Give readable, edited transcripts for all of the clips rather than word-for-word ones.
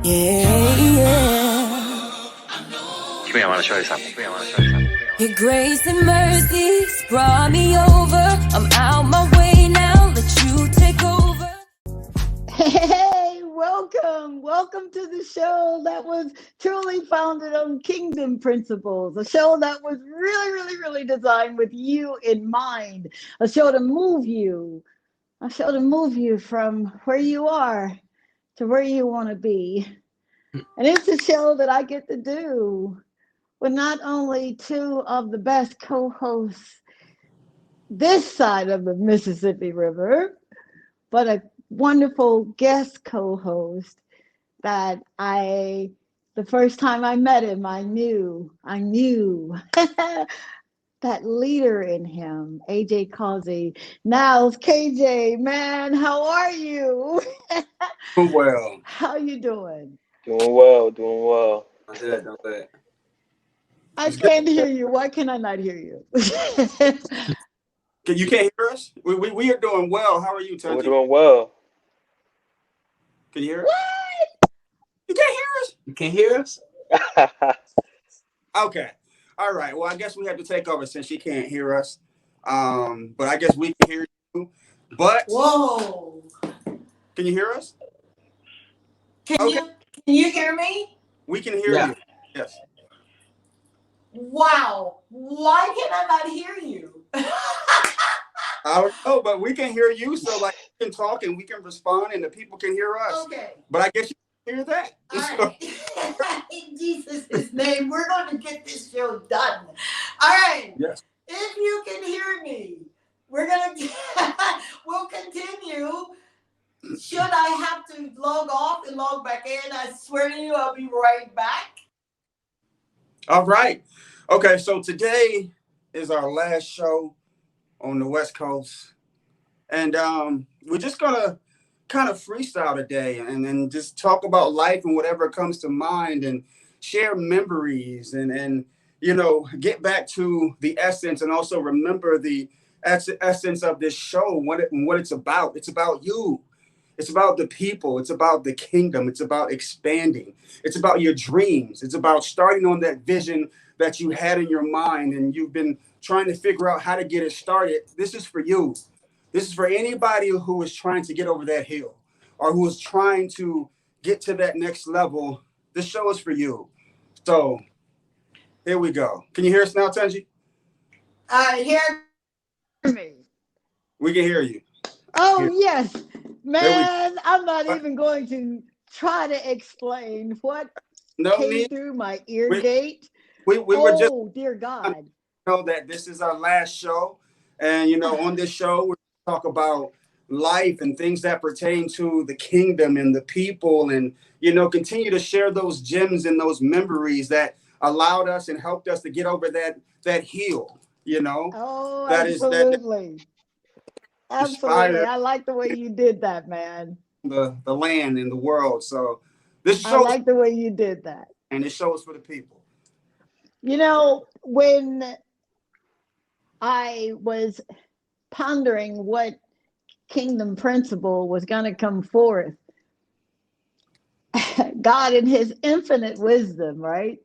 Yeah. Your grace and mercies brought me over. I'm out my way now. Let you take over. Hey, welcome to the show that was truly founded on kingdom principles, a show that was really designed with you in mind, a show to move you, from where you are to where you want to be. And it's a show that I get to do with not only two of the best co-hosts this side of the Mississippi River, but a wonderful guest co-host that the first time I met him, I knew that leader in him, AJ Causey. Now it's KJ, man, how are you? Doing well. How you doing? Doing well, doing well. Not bad. I It's good. can't hear you. Why can I not hear you? You can't hear us? We are doing well. How are you, We're Tongie? doing well. Can you hear us? What? You can't hear us? You can't hear us? Okay. All right. Well, I guess we have to take over since she can't hear us. But I guess we can hear you. But Whoa. can you hear us? Can you hear me? We can hear you. Yes. Wow. Why can I not hear you? I don't know, but we can hear you. So like we can talk and we can respond and the people can hear us. Okay. But I guess you can hear that. All right. In Jesus' name, we're going to get this show done. All right. Yes. If you can hear me, we'll continue. Should I have to log off and log back in? I swear to you, I'll be right back. All right. Okay, so today is our last show on the West Coast. And we're just going to kind of freestyle today and then just talk about life and whatever comes to mind and share memories and you know, get back to the essence and also remember the essence of this show, what it's about. It's about you. It's about the people. It's about the kingdom. It's about expanding. It's about your dreams. It's about starting on that vision that you had in your mind and you've been trying to figure out how to get it started. This is for you. This is for anybody who is trying to get over that hill or who is trying to get to that next level. This show is for you. So here we go. Can you hear us now, Tongie? Hear me. We can hear you. Oh, Here. yes. Man, I'm not even going to try to explain what came through my ear gate. We were just, dear God. Know that this is our last show. And, you know, on this show, we talk about life and things that pertain to the kingdom and the people and, you know, continue to share those gems and those memories that allowed us and helped us to get over that hill, you know. Oh, that absolutely. Absolutely. Inspired I like the way you did that, man. the land and the world. So this I show like the way you did that. and this show is for the people. You know, when I was pondering what kingdom principle was going to come forth, God in his infinite wisdom, right,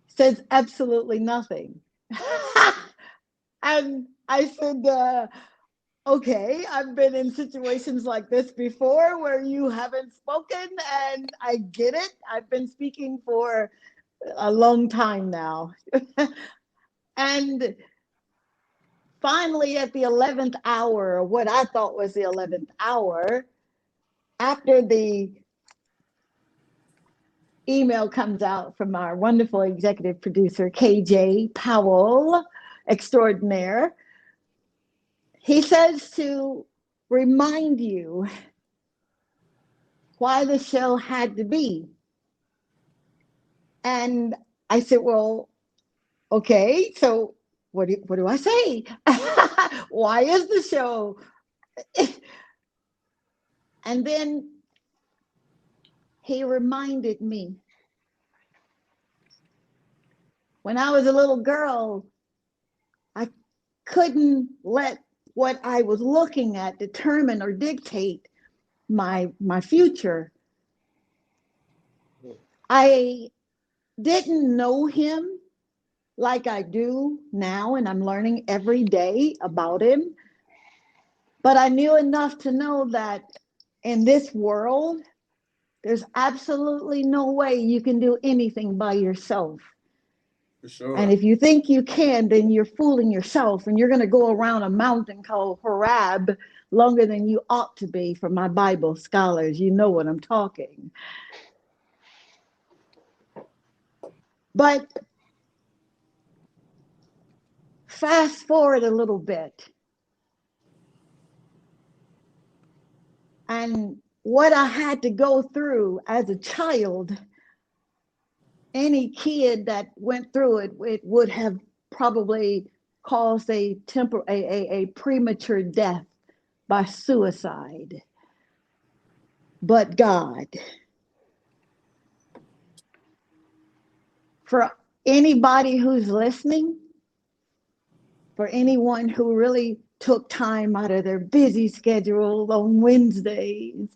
says absolutely nothing. And I said, okay, I've been in situations like this before where you haven't spoken, and I get it. I've been speaking for a long time now. And finally, at the 11th hour, what I thought was the 11th hour, after the email comes out from our wonderful executive producer, KJ Powell, extraordinaire, he says to remind you why the show had to be. And I said, well, okay, so what do I say? Why is the show? And then he reminded me, when I was a little girl, I couldn't let what I was looking at determine or dictate my future. I didn't know him like I do now, and I'm learning every day about him. But I knew enough to know that in this world, there's absolutely no way you can do anything by yourself. For sure. And if you think you can, then you're fooling yourself, and you're going to go around a mountain called Horeb longer than you ought to be. For my Bible scholars, you know what I'm talking. But fast forward a little bit, and what I had to go through as a child, any kid that went through it, it would have probably caused a premature death by suicide. But God, for anybody who's listening, for anyone who really took time out of their busy schedule on Wednesdays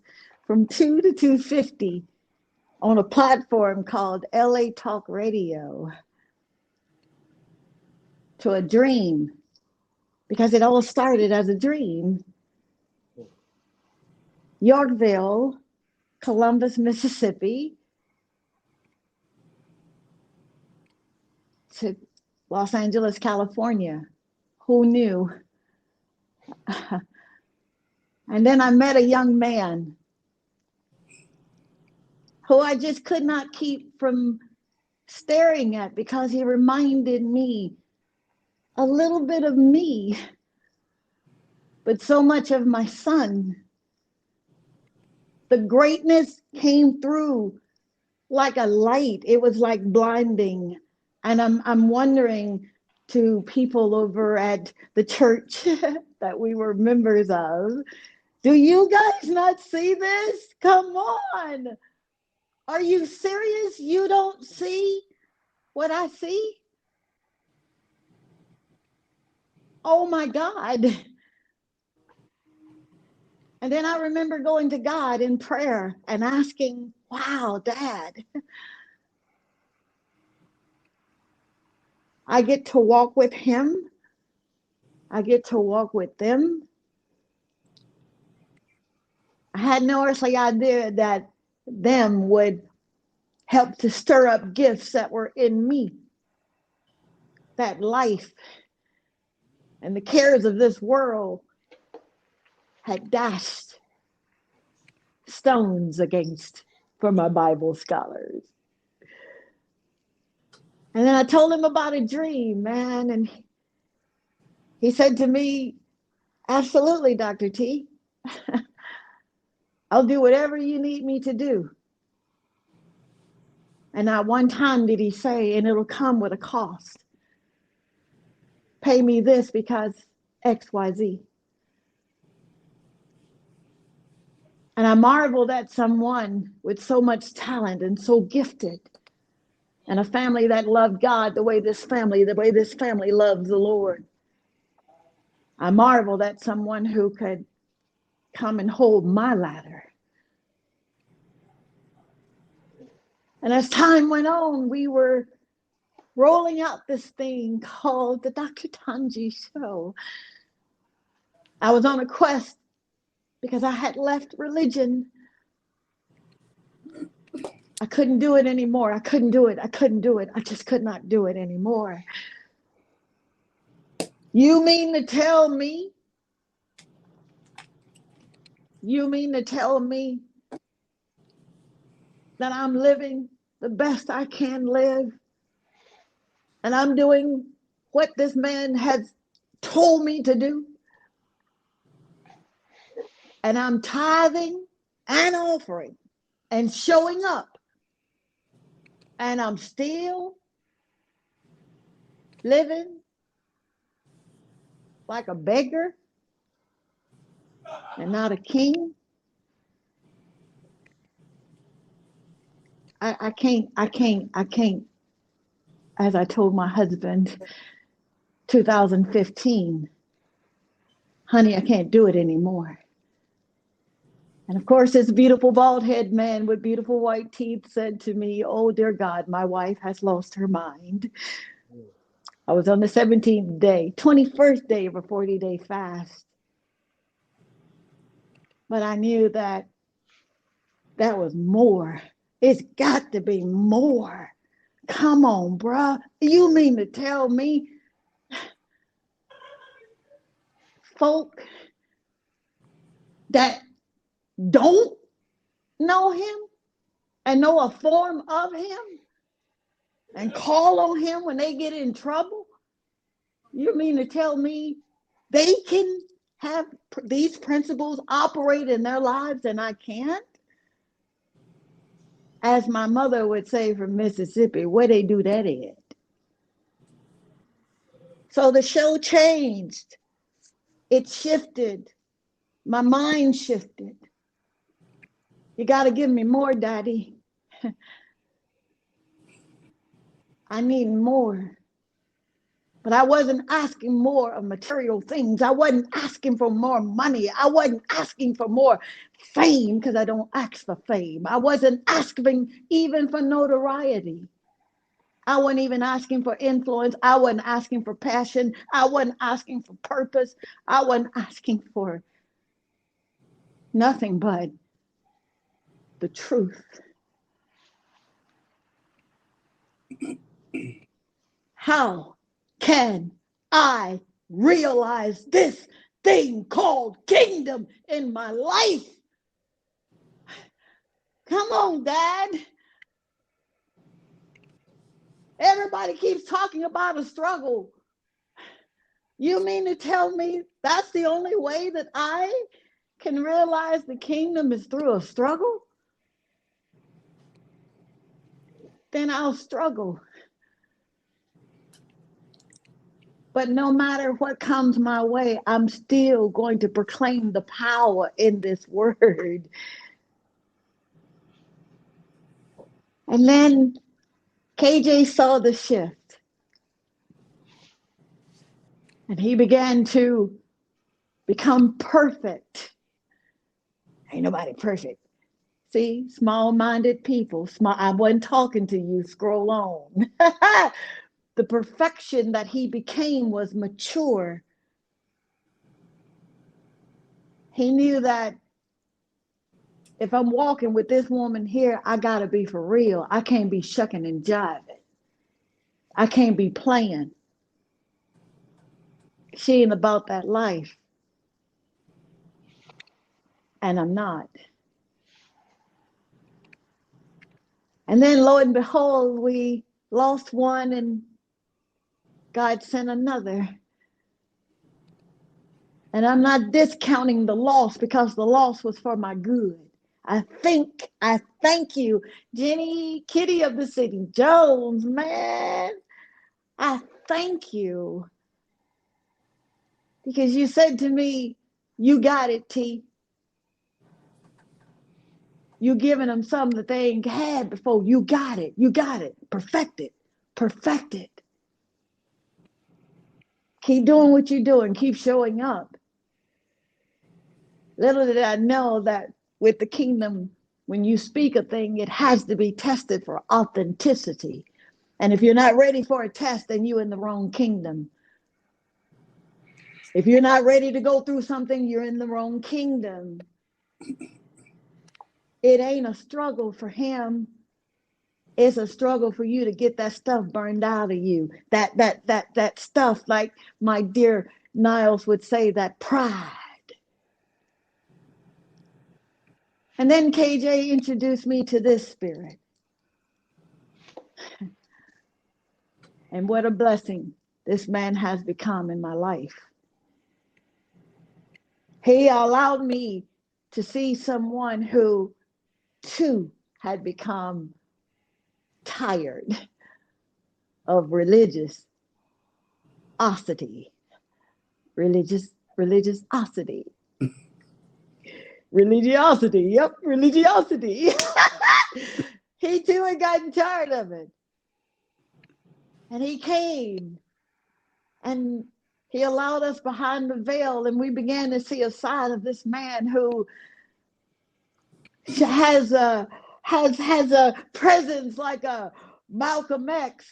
from 2 to 2:50 on a platform called LA Talk Radio to a dream, because it all started as a dream. Yorkville, Columbus, Mississippi, to Los Angeles, California. Who knew? And then I met a young man who I just could not keep from staring at, because he reminded me a little bit of me, but so much of my son. The greatness came through like a light. It was like blinding. And I'm wondering to people over at the church that we were members of, do you guys not see this? Come on. Are you serious? You don't see what I see? Oh my God. And then I remember going to God in prayer and asking, wow, Dad, I get to walk with him. I get to walk with them. I had no earthly idea that them would help to stir up gifts that were in me. That life and the cares of this world had dashed stones against, for my Bible scholars. And then I told him about a dream, man, and he said to me, absolutely, Dr. T. I'll do whatever you need me to do. And not one time did he say, and it'll come with a cost. Pay me this because XYZ. And I marveled at someone with so much talent and so gifted, and a family that loved God the way this family loves the Lord. I marveled at someone who could come and hold my ladder. And as time went on, we were rolling out this thing called the Dr. Tongie Show. I was on a quest because I had left religion. I couldn't do it anymore. I couldn't do it. I just could not do it anymore. You mean to tell me that I'm living the best I can live, and I'm doing what this man has told me to do, and I'm tithing and offering and showing up, and I'm still living like a beggar and not a king? I can't, as I told my husband 2015, honey, I can't do it anymore. And of course, this beautiful bald head man with beautiful white teeth said to me, "Oh, dear God, my wife has lost her mind." I was on the 17th day, 21st day of a 40-day fast. But I knew that that was more. It's got to be more. Come on, bruh. You mean to tell me folk that don't know him and know a form of him and call on him when they get in trouble? You mean to tell me they can have these principles operate in their lives and I can't? As my mother would say from Mississippi, where they do that at? So the show changed. It shifted. My mind shifted. You got to give me more, Daddy. I need more. But I wasn't asking more of material things. I wasn't asking for more money. I wasn't asking for more fame because I don't ask for fame. I wasn't asking even for notoriety. I wasn't even asking for influence. I wasn't asking for passion. I wasn't asking for purpose. I wasn't asking for nothing but the truth. How can I realize this thing called kingdom in my life? Come on, Dad. Everybody keeps talking about a struggle. You mean to tell me that's the only way that I can realize the kingdom is through a struggle? Then I'll struggle. But no matter what comes my way, I'm still going to proclaim the power in this word. And then KJ saw the shift. And he began to become perfect. Ain't nobody perfect. See, small-minded people. I wasn't talking to you. Scroll on. The perfection that he became was mature. He knew that if I'm walking with this woman here, I gotta be for real. I can't be shucking and jiving. I can't be playing. She ain't about that life. And I'm not. And then lo and behold, we lost one and God sent another. And I'm not discounting the loss because the loss was for my good. I thank you, Jenny Kitty of the City Jones, man. I thank you because you said to me, you got it, T. You giving them something that they ain't had before. You got it. You got it. Perfect it. Perfect it. Keep doing what you're doing. Keep showing up. Little did I know that with the kingdom, when you speak a thing, it has to be tested for authenticity. And if you're not ready for a test, then you're in the wrong kingdom. If you're not ready to go through something, you're in the wrong kingdom. It ain't a struggle for him. It's a struggle for you to get that stuff burned out of you. That stuff, like my dear Niles would say, that pride. And then KJ introduced me to this spirit. And what a blessing this man has become in my life. He allowed me to see someone who too had become tired of religiosity. Religiosity. Religiosity. Yep, religiosity. He too had gotten tired of it. And he came and he allowed us behind the veil, and we began to see a side of this man who has a presence like a Malcolm X,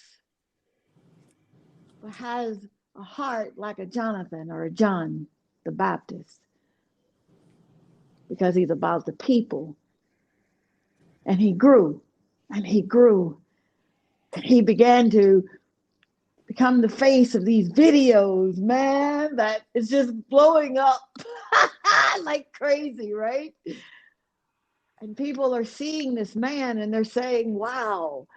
but has a heart like a Jonathan or a John the Baptist, because he's about the people. And he grew and he grew. He began to become the face of these videos, man, that is just blowing up like crazy, right? And people are seeing this man and they're saying, wow,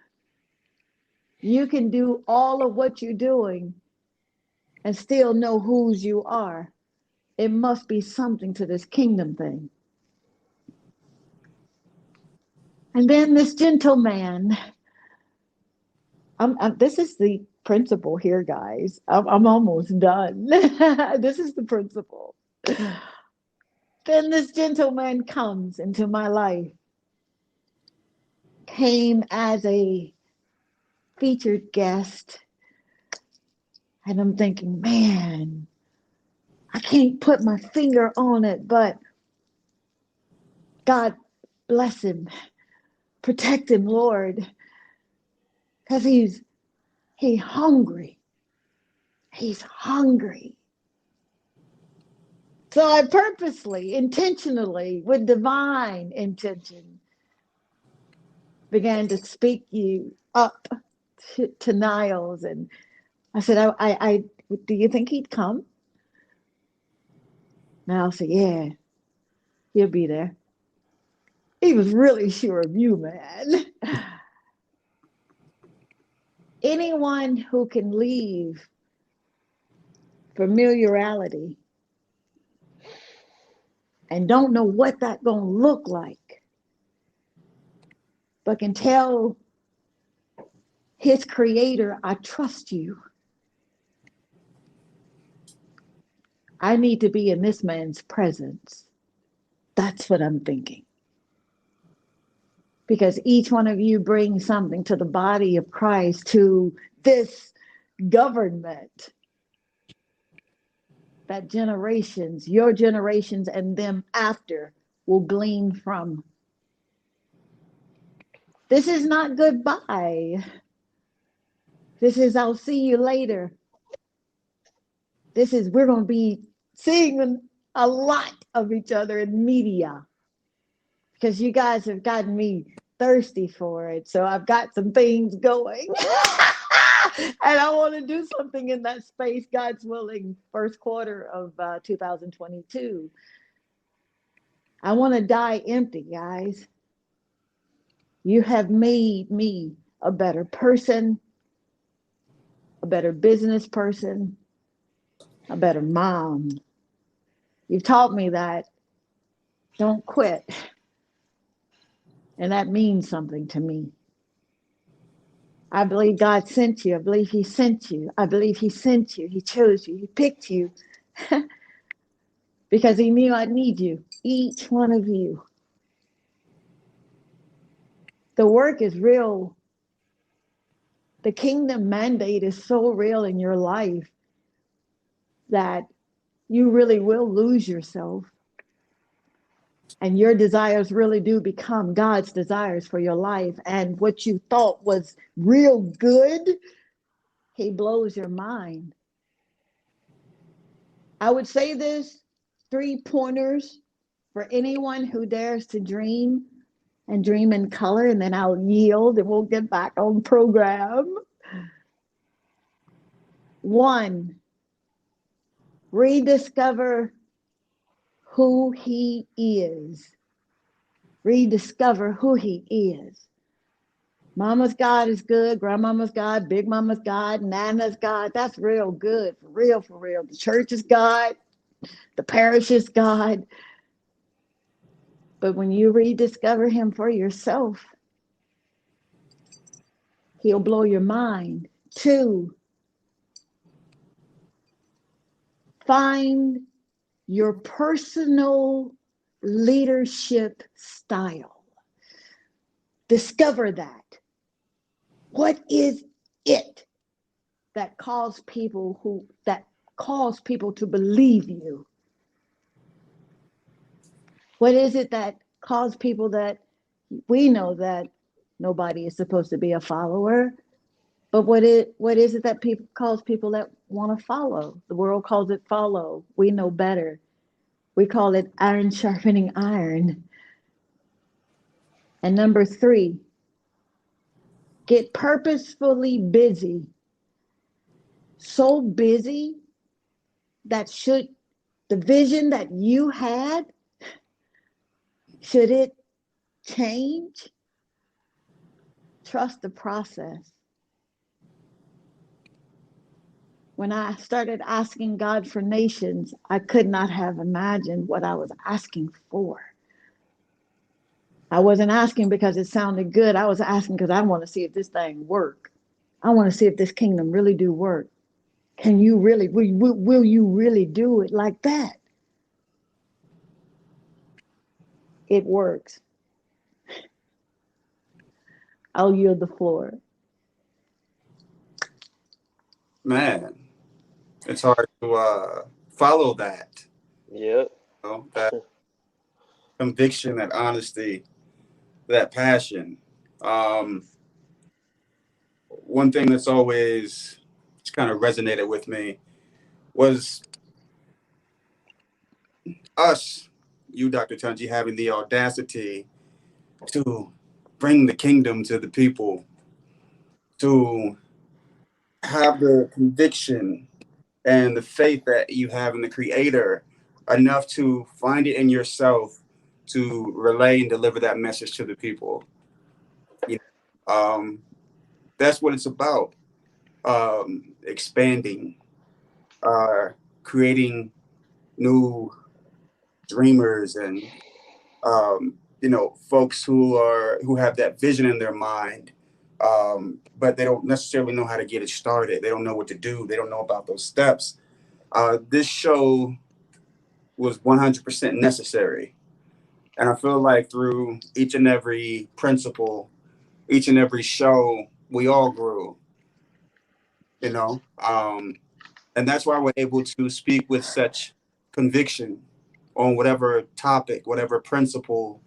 you can do all of what you're doing and still know whose you are. It must be something to this kingdom thing. And then this gentleman, this is the principle here, guys. I'm almost done. This is the principle. Then this gentleman comes into my life, came as a featured guest, and I'm thinking, man, I can't put my finger on it, but God bless him, protect him, Lord, because he's hungry. He's hungry. So I purposely, intentionally, with divine intention, began to speak you up to Niles. And I said, I do you think he'd come? Niles said, yeah, he'll be there. He was really sure of you, man. Anyone who can leave familiarity and don't know what that gonna look like, but can tell his creator, I trust you. I need to be in this man's presence. That's what I'm thinking. Because each one of you brings something to the body of Christ, to this government, that generations, your generations and them after, will glean from. This is not goodbye. This is I'll see you later. This is we're going to be seeing a lot of each other in media, because you guys have gotten me thirsty for it. So I've got some things going. And I want to do something in that space, God's willing, first quarter of 2022. I want to die empty, guys. You have made me a better person, a better business person, a better mom. You've taught me that don't quit. And that means something to me. I believe God sent you. I believe he sent you. I believe he sent you. He chose you. He picked you because he knew I'd need you, each one of you. The work is real. The kingdom mandate is so real in your life that you really will lose yourself. And your desires really do become God's desires for your life. And what you thought was real good, he blows your mind. I would say this, 3 pointers for anyone who dares to dream and dream in color, and then I'll yield and we'll get back on program. 1, rediscover who he is. Rediscover who he is. Mama's God is good. Grandmama's God. Big Mama's God. Nana's God. That's real good. For real, for real. The church is God. The parish is God. But when you rediscover him for yourself, he'll blow your mind. 2, find your personal leadership style. Discover that. What is it that calls people to believe you? What is it that calls people that we know that nobody is supposed to be a follower. But what is it that people calls people that want to follow? The world calls it follow. We know better. We call it iron sharpening iron. And number 3, get purposefully busy. So busy that should the vision that you had, should it change? Trust the process. When I started asking God for nations, I could not have imagined what I was asking for. I wasn't asking because it sounded good. I was asking because I want to see if this thing work. I want to see if this kingdom really do work. Can you really, will you really do it like that? It works. I'll yield the floor. Man, it's hard to follow that. Yep. That conviction, that honesty, that passion. Um, One thing that's always kind of resonated with me was us, you, Dr. Tongie, having the audacity to bring the kingdom to the people, to have the conviction and the faith that you have in the Creator enough to find it in yourself to relay and deliver that message to the people. You know, that's what it's about. Expanding, creating new dreamers and folks who have that vision in their mind, but they don't necessarily know how to get it started. They don't know what to do. They don't know about those steps. This show was 100% necessary, and I feel like through each and every principle, each and every show, we all grew. You know, and that's why we're able to speak with such conviction on whatever topic, whatever principle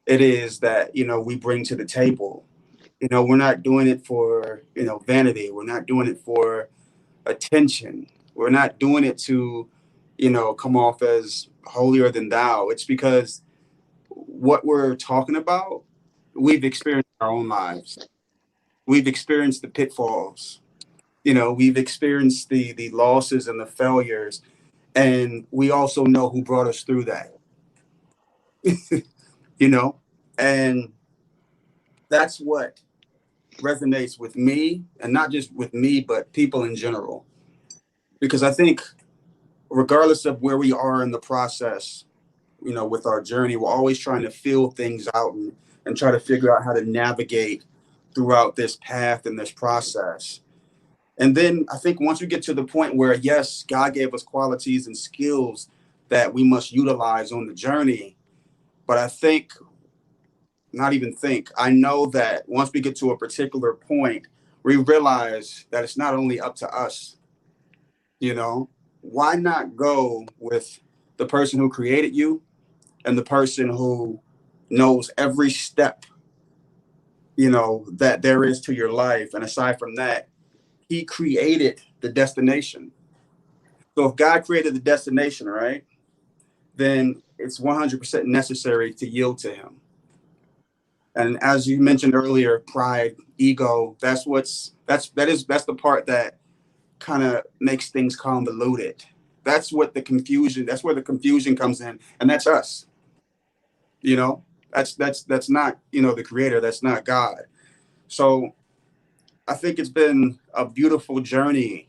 it is that we bring to the table. We're not doing it for vanity. We're not doing it for attention. We're not doing it to come off as holier than thou. It's because what we're talking about, we've experienced in our own lives. We've experienced the pitfalls. We've experienced the losses and the failures, and we also know who brought us through that. And that's what resonates with me, and not just with me, but people in general. Because I think regardless of where we are in the process, with our journey, we're always trying to feel things out and try to figure out how to navigate throughout this path and this process. And then I think once we get to the point where, yes, God gave us qualities and skills that we must utilize on the journey. But I know that once we get to a particular point, we realize that it's not only up to us. Why not go with the person who created you and the person who knows every step, that there is to your life. And aside from that, he created the destination. So if God created the destination, right, then it's 100% necessary to yield to him. And as you mentioned earlier, pride, ego, that's the part that kind of makes things convoluted. That's where the confusion comes in. And that's us. That's not, the creator. That's not God. So I think it's been a beautiful journey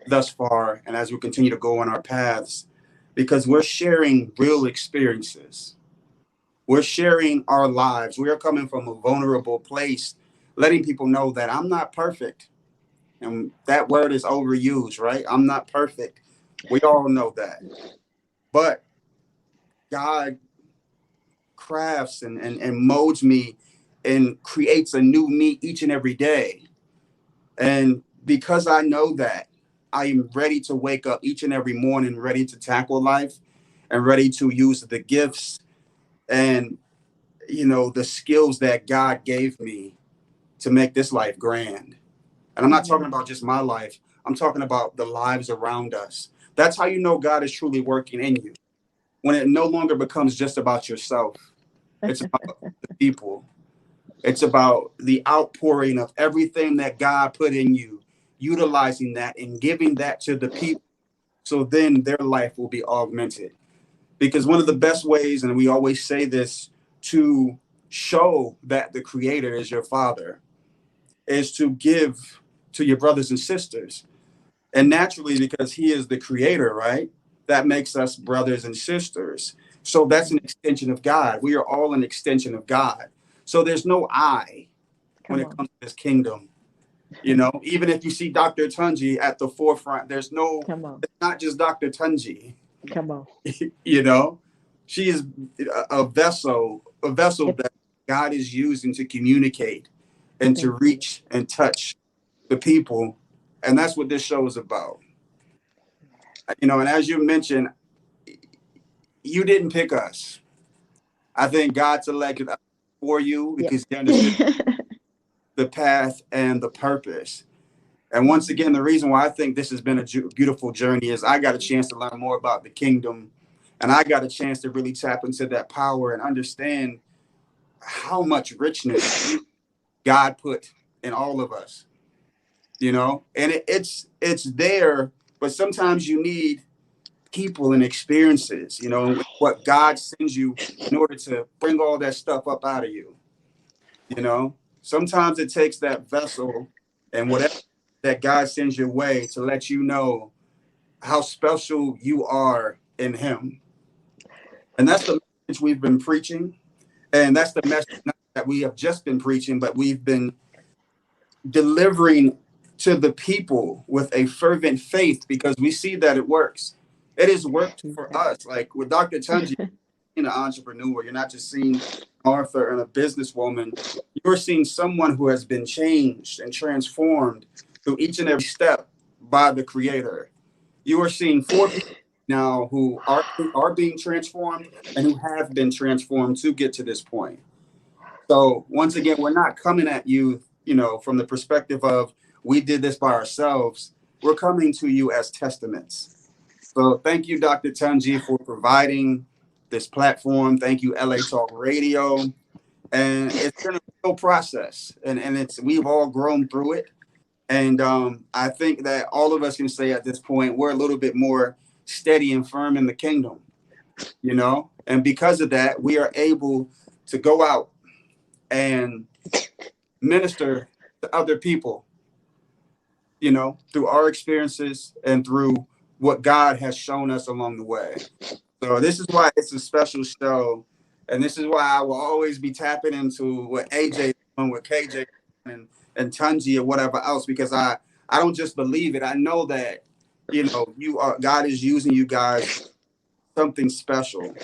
thus far. And as we continue to go on our paths, because we're sharing real experiences. We're sharing our lives. We are coming from a vulnerable place, letting people know that I'm not perfect. And that word is overused, right? I'm not perfect. We all know that. But God crafts and molds me and creates a new me each and every day. And because I know that, I am ready to wake up each and every morning, ready to tackle life and ready to use the gifts and the skills that God gave me to make this life grand. And I'm not talking about just my life. I'm talking about the lives around us. That's how you know God is truly working in you. When it no longer becomes just about yourself, it's about the people. It's about the outpouring of everything that God put in you, utilizing that and giving that to the people. So then their life will be augmented. Because one of the best ways, and we always say this, to show that the creator is your father is to give to your brothers and sisters. And naturally, because he is the creator, right? That makes us brothers and sisters. So that's an extension of God. We are all an extension of God. So there's no I when it comes to this kingdom. Even if you see Dr. Tongie at the forefront, it's not just Dr. Tongie. Come on. She is a vessel that God is using to communicate and to reach and touch the people. And that's what this show is about. And as you mentioned, you didn't pick us. I think God selected us for you because he understood the path and the purpose. And once again, the reason why I think this has been a beautiful journey is I got a chance to learn more about the kingdom. And I got a chance to really tap into that power and understand how much richness God put in all of us, and it's there, but sometimes you need people and experiences, and what God sends you in order to bring all that stuff up out of you. Sometimes it takes that vessel and whatever that God sends your way to let you know how special you are in him. And that's the message we've been preaching. And that's the message not that we have just been preaching, but we've been delivering to the people with a fervent faith because we see that it works. It has worked for us. Like with Dr. Tongie, an entrepreneur, you're not just seeing an author and a businesswoman. You're seeing someone who has been changed and transformed through each and every step by the Creator. You are seeing 4 people now who are being transformed and who have been transformed to get to this point. So once again, we're not coming at you, from the perspective of we did this by ourselves. We're coming to you as testaments. So thank you, Dr. Tongie, for providing this platform. Thank you, LA Talk Radio. And it's been a real process, and we've all grown through it. And I think that all of us can say at this point, we're a little bit more steady and firm in the kingdom, and because of that, we are able to go out and minister to other people, through our experiences and through what God has shown us along the way. So this is why it's a special show. And this is why I will always be tapping into what AJ doing with KJ and Tunji or whatever else, because I don't just believe it. I know that, God is using you guys something special,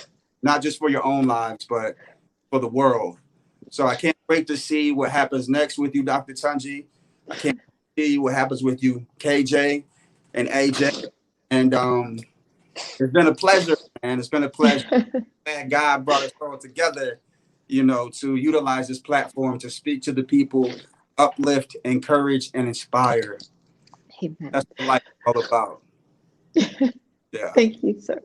not just for your own lives, but for the world. So I can't wait to see what happens next with you, Dr. Tunji. I can't see what happens with you, KJ and AJ. And it's been a pleasure, man. It's been a pleasure. And God brought us all together, to utilize this platform to speak to the people, uplift, encourage, and inspire. Amen. That's what life is all about. Yeah. Thank you, sir.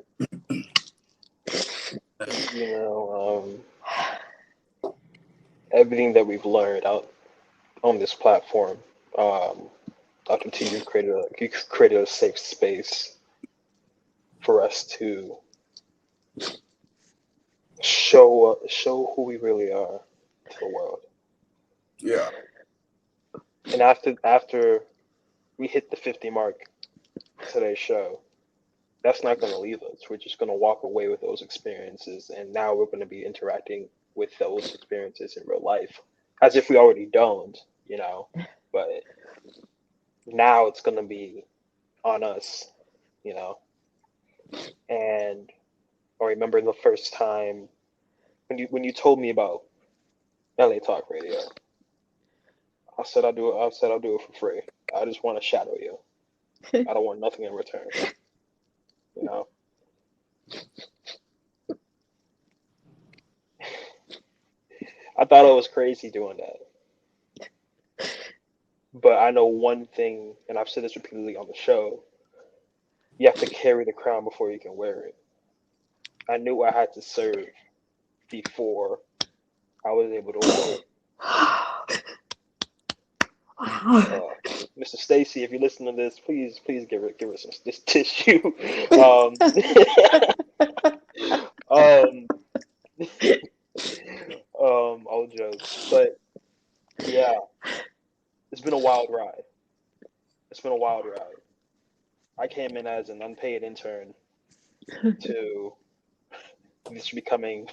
Everything that we've learned out on this platform, Dr. T, you created a safe space for us to show who we really are to the world. Yeah. And after we hit the 50 mark today's show, that's not going to leave us. We're just going to walk away with those experiences, and now we're going to be interacting with those experiences in real life, as if we already don't, But now it's going to be on us, And I remember the first time when you told me about LA Talk Radio, I said I'll do it for free. I just want to shadow you. I don't want nothing in return. I thought I was crazy doing that. But I know one thing, and I've said this repeatedly on the show: you have to carry the crown before you can wear it. I knew I had to serve before I was able to wear it. Mr. Stacy, if you listen to this, please give her some this tissue. Um, all jokes, but yeah, it's been a wild ride. It's been a wild ride. I came in as an unpaid intern to this becoming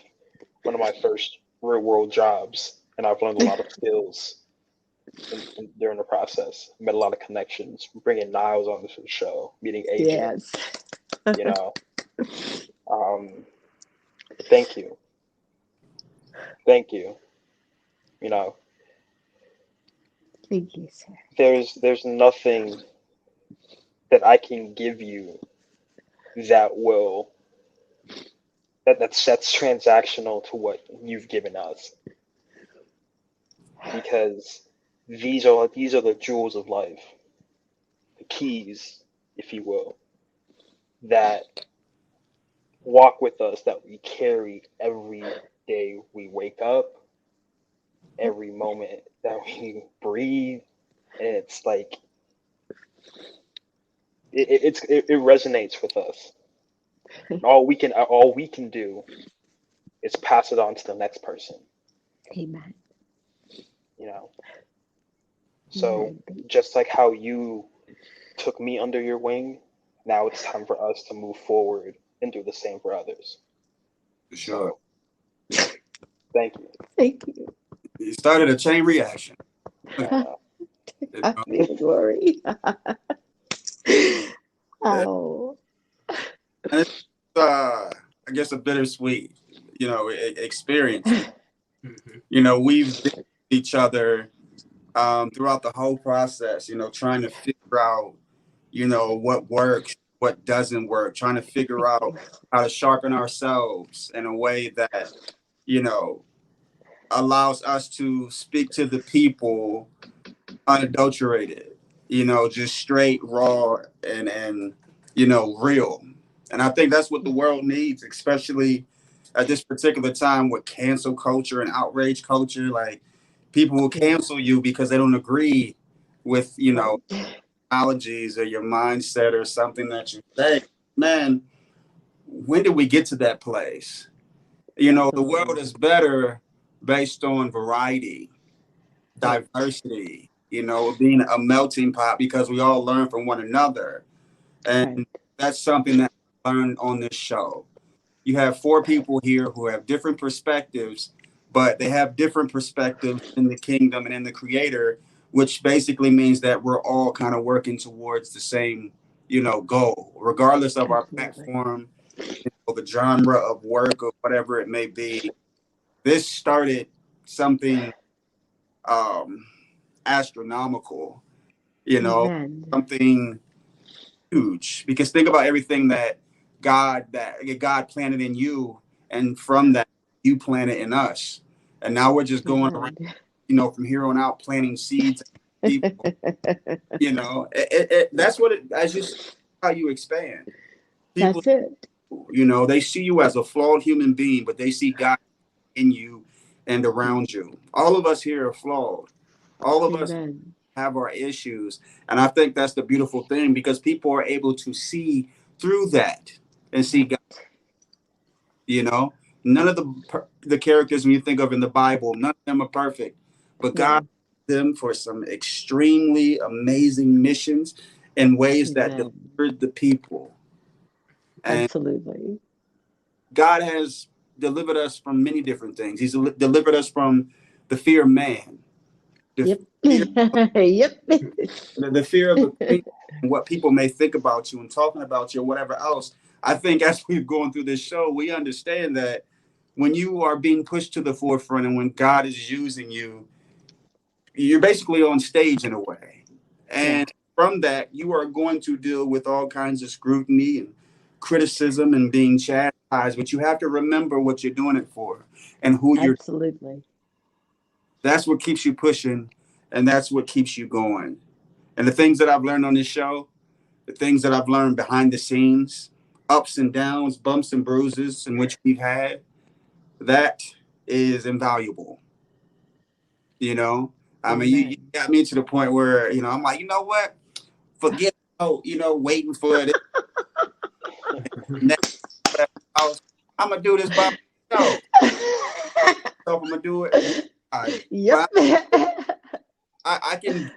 one of my first real world jobs, and I've learned a lot of skills during the process. Met a lot of connections, bringing Niles on the show, meeting AJ. Yes. You know, thank you. You know, Thank you, sir. there's nothing that I can give you that will that's transactional to what you've given us, because these are the jewels of life, the keys, if you will, that walk with us, that we carry every day we wake up, every moment that we breathe, and it's like it resonates with us. All we can do is pass it on to the next person. Amen. You know. So Amen. just like how you took me under your wing, now it's time for us to move forward and do the same for others. For sure. So, thank you. Thank you. It started a chain reaction. Glory. Oh. And it's, I guess, a bittersweet, experience. We've been with each other throughout the whole process, trying to figure out, what works, what doesn't work, trying to figure out how to sharpen ourselves in a way that, allows us to speak to the people unadulterated, just straight, raw, and real. And I think that's what the world needs, especially at this particular time with cancel culture and outrage culture. Like, people will cancel you because they don't agree with, ideologies or your mindset or something that you say. Man, when did we get to that place? The world is better based on variety, diversity, being a melting pot, because we all learn from one another. And that's something that I learned on this show. You have 4 people here who have different perspectives, but they have different perspectives in the kingdom and in the creator, which basically means that we're all kind of working towards the same, goal, regardless of our platform, the genre of work or whatever it may be. This started something astronomical, something huge, because think about everything that God planted in you, and from that you planted in us, and now we're just going around, from here on out, planting seeds. People, that's what as you how you expand. People, that's it. They see you as a flawed human being, but they see God in you and around you. All of us here are flawed. All of us have our issues. And I think that's the beautiful thing, because people are able to see through that and see God. None of the characters when you think of in the Bible, none of them are perfect, but God them for some extremely amazing missions in ways that delivered the people. And absolutely. God has delivered us from many different things. He's delivered us from the fear of man. The fear of opinion and what people may think about you and talking about you or whatever else. I think as we've gone through this show, we understand that when you are being pushed to the forefront and when God is using you, you're basically on stage in a way. And from that, you are going to deal with all kinds of scrutiny and criticism and being chastised, but you have to remember what you're doing it for and who you're. Absolutely. That's what keeps you pushing, and that's what keeps you going. And the things that I've learned on this show, the things that I've learned behind the scenes, ups and downs, bumps and bruises in which we've had, that is invaluable. You know, I mean, you Amen. got me to the point where, I'm like, you know what? Forget, waiting for it next house. I'm gonna do this by myself. So I'm gonna do it with God. Yep. But I can do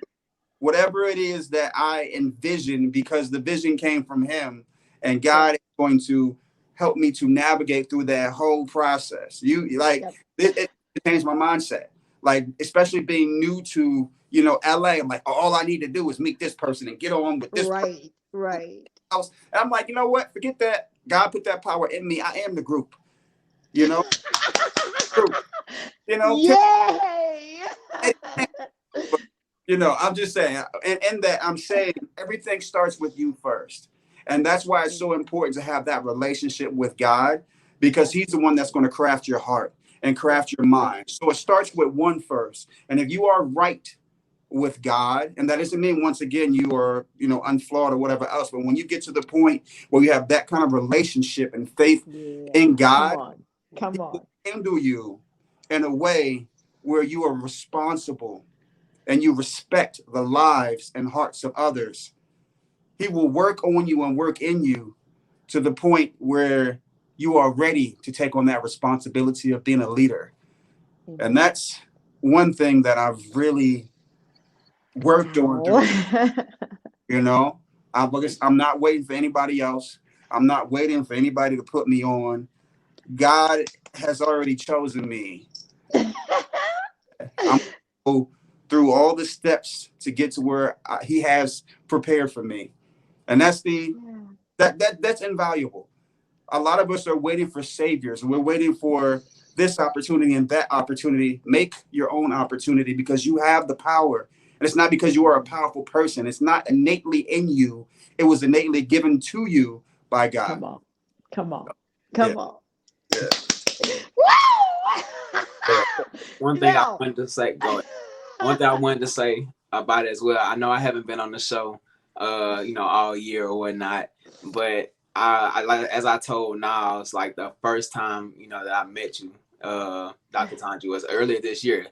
whatever it is that I envision because the vision came from Him, and God is going to help me to navigate through that whole process. Yep. It changed my mindset. Like, especially being new to LA. I'm like, all I need to do is meet this person and get on with this person. Right. And I'm like, you know what? Forget that. God put that power in me. I am the group. You know, group. Yay! But, I'm just saying, and in that I'm saying everything starts with you first. And that's why it's so important to have that relationship with God, because He's the one that's going to craft your heart and craft your mind. So it starts with one first. And if you are right with God, and that doesn't mean once again you are, unflawed or whatever else, but when you get to the point where you have that kind of relationship and faith in God, Come He on. will handle you in a way where you are responsible and you respect the lives and hearts of others. He will work on you and work in you to the point where you are ready to take on that responsibility of being a leader. And that's one thing that I've really worked on through, I'm not waiting for anybody else. I'm not waiting for anybody to put me on. God has already chosen me. I'm go through all the steps to get to where He has prepared for me, and that's that's invaluable. A lot of us are waiting for saviors, and we're waiting for this opportunity and that opportunity. Make your own opportunity because you have the power, and it's not because you are a powerful person. It's not innately in you. It was innately given to you by God. Come on. Yeah. Yeah. Yeah. One thing I wanted to say, one thing I wanted to say about it as well. I know I haven't been on the show, all year or whatnot, but I like, as I told Niles, like the first time, that I met you, Dr. Tongie, was earlier this year.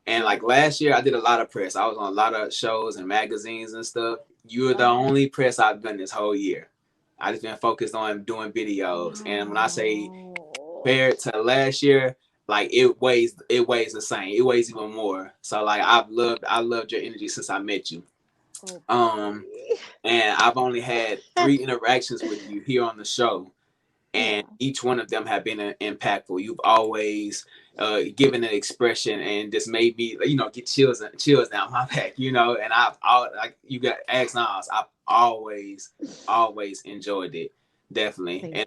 And like last year, I did a lot of press. I was on a lot of shows and magazines and stuff. You were the only press I've done this whole year. I just been focused on doing videos. And when I say compared to last year, like it weighs the same. It weighs even more. So like I loved your energy since I met you. And I've only had 3 interactions with you here on the show, and each one of them have been impactful. You've always given an expression and just made me, get chills down my back, and like you got asked Nas, I've always enjoyed it, definitely.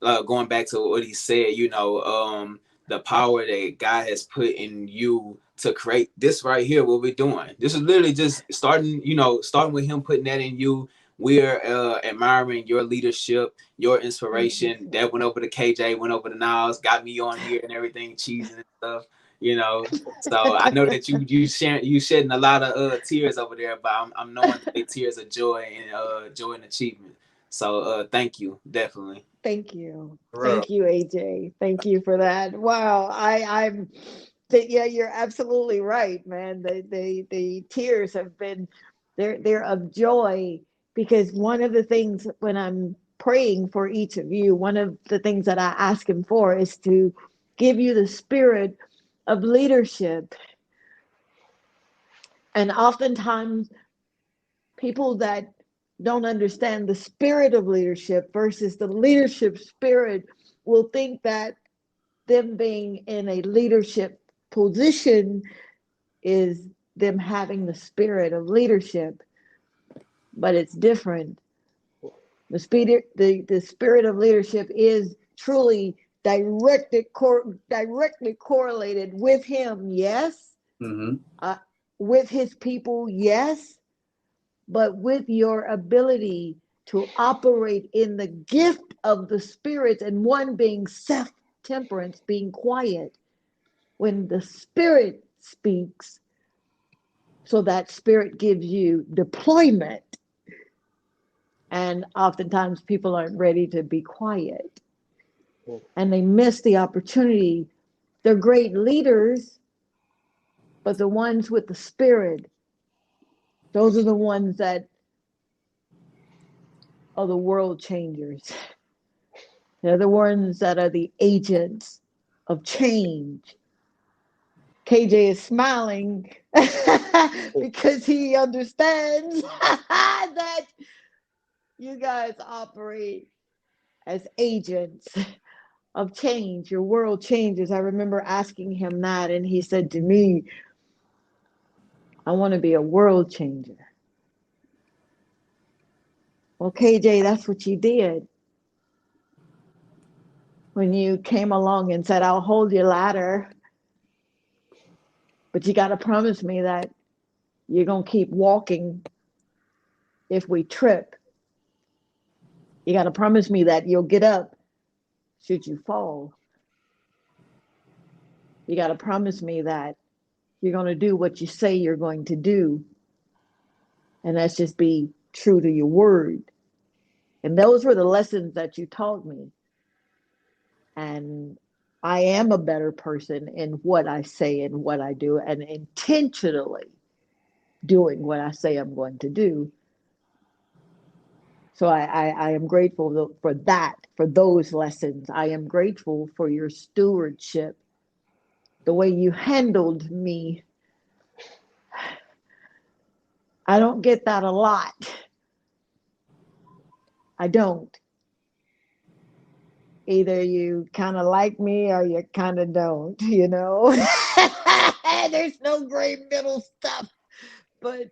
Going back to what he said, the power that God has put in you to create this right here, what we're doing. This is literally just starting with Him putting that in you. We're admiring your leadership, your inspiration. That went over to KJ, went over to Niles, got me on here and everything, cheesing and stuff. So I know that you shedding a lot of tears over there, but I'm knowing that they tears of joy and achievement. So thank you, definitely. Thank you, AJ. Thank you for that. Wow, yeah, you're absolutely right, man. The tears have been, they're of joy, because one of the things when I'm praying for each of you, one of the things that I ask Him for is to give you the spirit of leadership. And oftentimes people that don't understand the spirit of leadership versus the leadership spirit will think that them being in a leadership position is them having the spirit of leadership, but it's different. The spirit of leadership is truly directly correlated with Him, yes, with His people, yes, but with your ability to operate in the gift of the Spirit, and one being self-temperance, being quiet. When the Spirit speaks. So that spirit gives you deployment. And oftentimes people aren't ready to be quiet. And they miss the opportunity. They're great leaders, but the ones with the spirit, those are the ones that are the world changers. They're the ones that are the agents of change. KJ is smiling because he understands that you guys operate as agents of change. Your world changes. I remember asking him that, and he said to me, I want to be a world changer. Well, KJ, that's what you did. When you came along and said, I'll hold your ladder, but you got to promise me that you're going to keep walking if we trip. You got to promise me that you'll get up should you fall. You got to promise me that you're going to do what you say you're going to do. And that's just be true to your word. And those were the lessons that you taught me. And I am a better person in what I say and what I do, and intentionally doing what I say I'm going to do. So I am grateful for that, for those lessons. I am grateful for your stewardship, the way you handled me. I don't get that a lot. I don't. Either you kind of like me or you kind of don't, you know. There's no gray middle stuff. But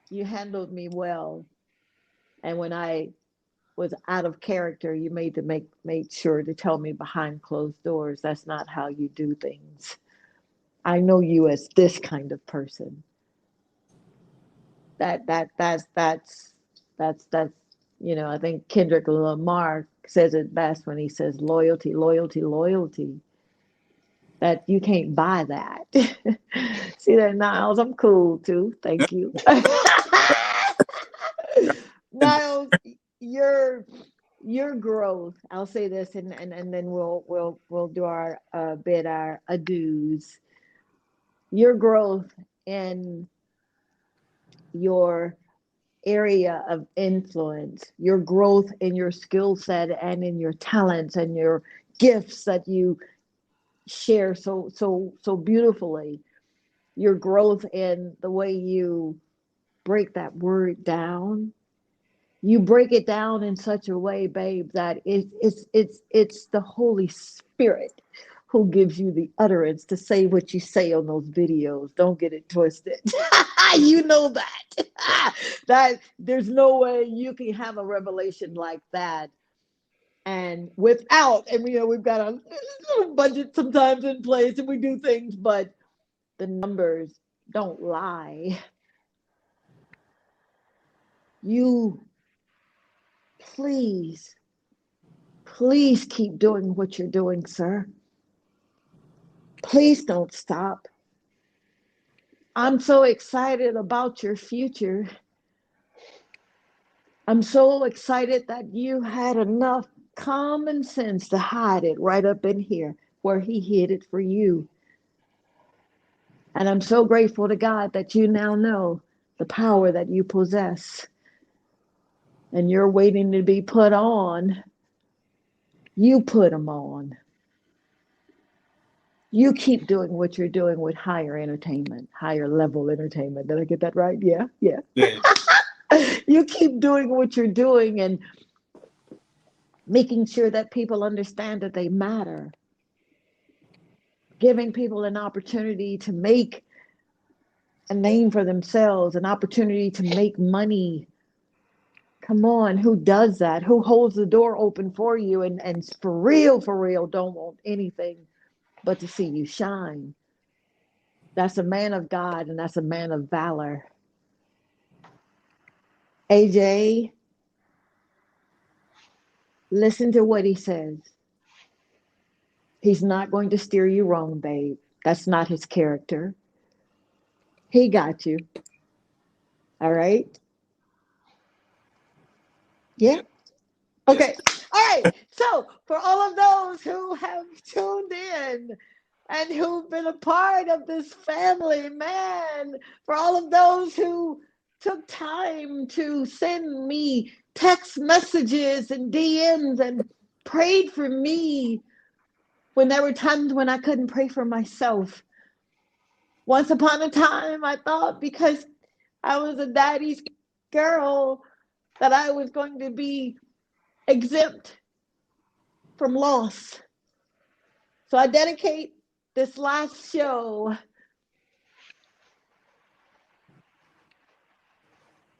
you handled me well. And when I was out of character, you made sure to tell me behind closed doors, that's not how you do things. I know you as this kind of person. That's you know, I think Kendrick Lamar says it best when he says loyalty, loyalty, loyalty. That you can't buy that. See that, Niles? I'm cool too. Thank you. Niles, your growth. I'll say this, and then we'll do our bid our adieus. Your growth in your area of influence, your growth in your skill set and in your talents and your gifts that you share so beautifully, your growth in the way you break that word down. You break it down in such a way, babe, that it's the Holy Spirit who gives you the utterance to say what you say on those videos. Don't get it twisted. You know that. That there's no way you can have a revelation like that and without, and you know, we've got a little budget sometimes in place and we do things, but the numbers don't lie. You please keep doing what you're doing, sir. Please don't stop. I'm so excited about your future. I'm so excited that you had enough common sense to hide it right up in here where he hid it for you. And I'm so grateful to God that you now know the power that you possess. And you're waiting to be put on. You put them on. You keep doing what you're doing with higher entertainment, higher level entertainment. Did I get that right? Yeah. You keep doing what you're doing and making sure that people understand that they matter. Giving people an opportunity to make a name for themselves, an opportunity to make money. Come on, who does that? Who holds the door open for you and for real, don't want anything but to see you shine? That's a man of God and that's a man of valor. AJ, listen to what he says. He's not going to steer you wrong, babe. That's not his character. He got you. All right. Yeah. Okay. All right. So, for all of those who have tuned in and who've been a part of this family, man, for all of those who took time to send me text messages and DMs and prayed for me when there were times when I couldn't pray for myself. Once upon a time, I thought because I was a daddy's girl that I was going to be exempt from loss. So I dedicate this last show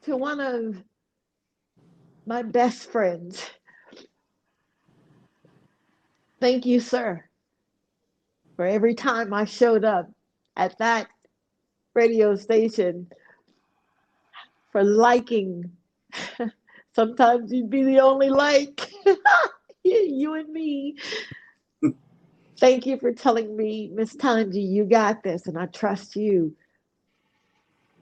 to one of my best friends. Thank you, sir, for every time I showed up at that radio station, for liking. Sometimes you'd be the only like. You and me. Thank you for telling me, Miss Tongie, you got this, and I trust you.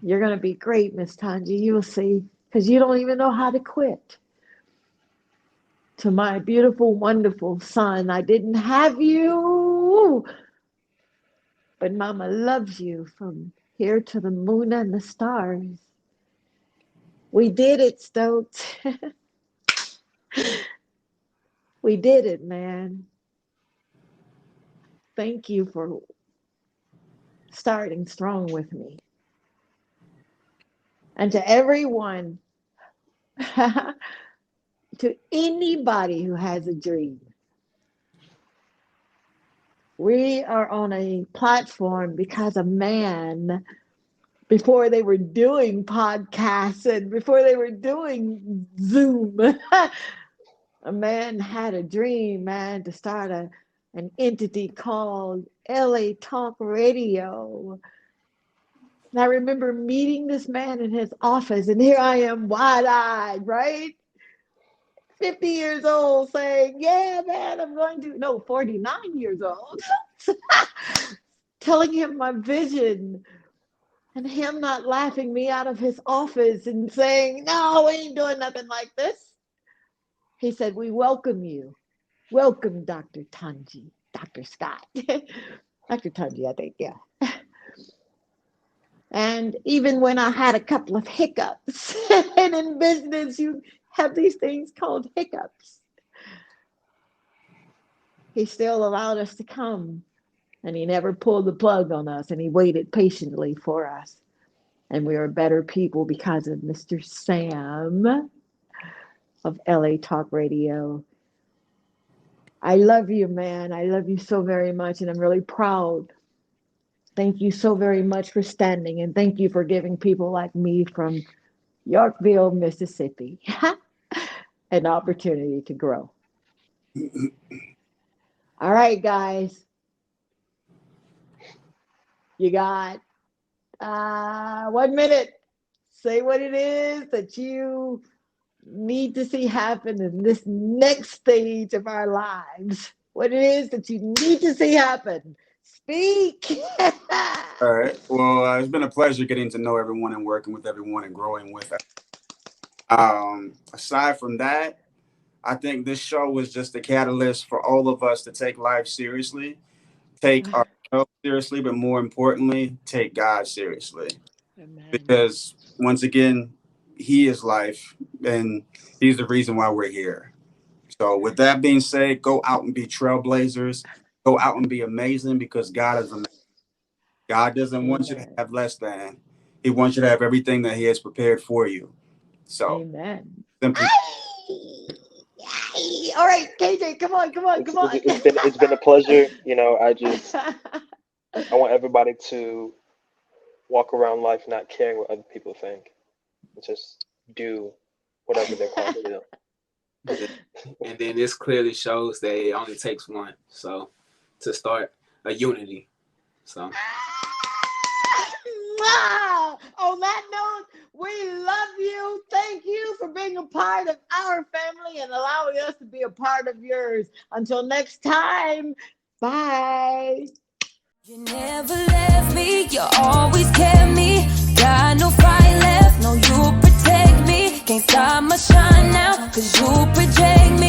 You're going to be great, Miss Tongie. You'll see, because you don't even know how to quit. To my beautiful, wonderful son, I didn't have you, but Mama loves you from here to the moon and the stars. We did it, Stokes. We did it, man. Thank you for starting strong with me. And to everyone, to anybody who has a dream, we are on a platform because a man, before they were doing podcasts and before they were doing Zoom, a man had a dream, man, to start an entity called LA Talk Radio. And I remember meeting this man in his office, and here I am, wide-eyed, right? 50 years old, saying, yeah, man, I'm going to, no, 49 years old, telling him my vision, and him not laughing me out of his office and saying, no, we ain't doing nothing like this. He said, we welcome you. Welcome, Dr. Tongie, Dr. Scott. Dr. Tongie, I think, yeah. And even when I had a couple of hiccups, and in business, you have these things called hiccups, he still allowed us to come, and he never pulled the plug on us, and he waited patiently for us. And we are better people because of Mr. Sam of LA Talk Radio. I love you, man. I love you so very much, and I'm really proud. Thank you so very much for standing, and thank you for giving people like me from Yorkville, Mississippi, an opportunity to grow. All right, guys. You got 1 minute. Say what it is that you need to see happen in this next stage of our lives. What it is that you need to see happen. Speak. All right. Well, it's been a pleasure getting to know everyone and working with everyone and growing with them. Aside from that, I think this show was just a catalyst for all of us to take life seriously, take ourselves seriously, but more importantly, take God seriously. Amen. Because once again, He is life, and He's the reason why we're here. So with that being said, go out and be trailblazers. Go out and be amazing, because God is amazing. God doesn't want you to have less than. He wants you to have everything that He has prepared for you. So, amen. Simply. All right, KJ, come on. It's been a pleasure. You know, I want everybody to walk around life not caring what other people think. Just do whatever they're called to do. And then this clearly shows that it only takes one. So to start a unity. So on that note, we love you. Thank you for being a part of our family and allowing us to be a part of yours. Until next time, bye. You never left me, you always kept me. Got no fight left, no, you protect me. Can't stop my shine now, cause you project me.